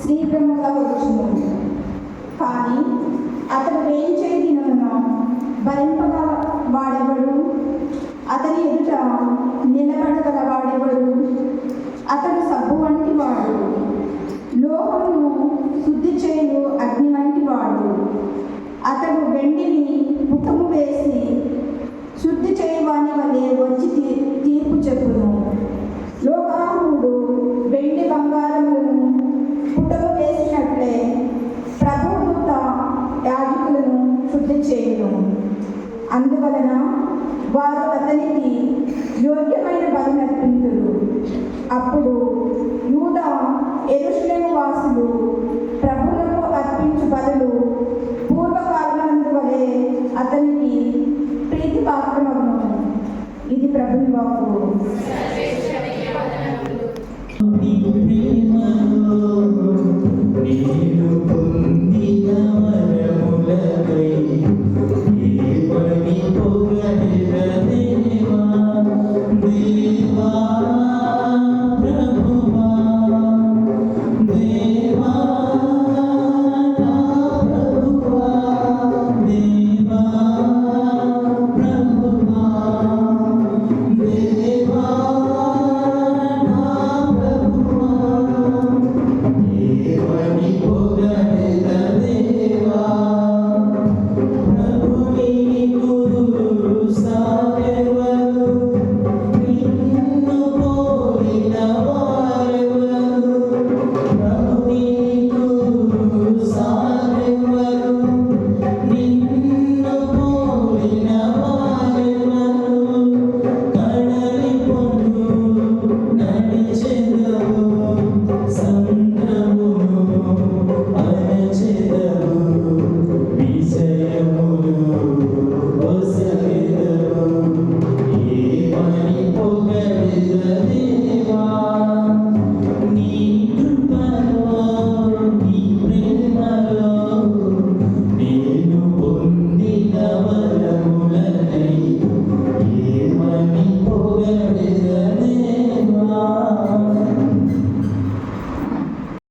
శీఘ్రముగా వచ్చును. కానీ అతడు వేయించే దినమున భరింపగల వాడెవడు? అతని ఎదుట నిలబడగల వాడెవడు? అతడు సబ్బు వంటి వాడు, లోహమును శుద్ధి చేయు అగ్ని వంటి వాడు. అతడు వెండిని ముఖము వేసి శుద్ధి చేయవాని వలె వచ్చి తీర్పు చెప్పును. లోకాహుడు వెండి బంగారములను పుటము వేసినట్లే ప్రభుదూత యాజకులను శుద్ధి చేయును. అందువలన వారు అతనికి యోగ్యమైన బలి నర్పింతురు. అప్పుడు యూదా యెరూషలేము వాసులు ప్రభువులకు అర్పించు బలులు పూర్వకాలమందు వలె అతనికి ప్రీతిపాత్రమగును. ఇది ప్రభుని వాక్కు.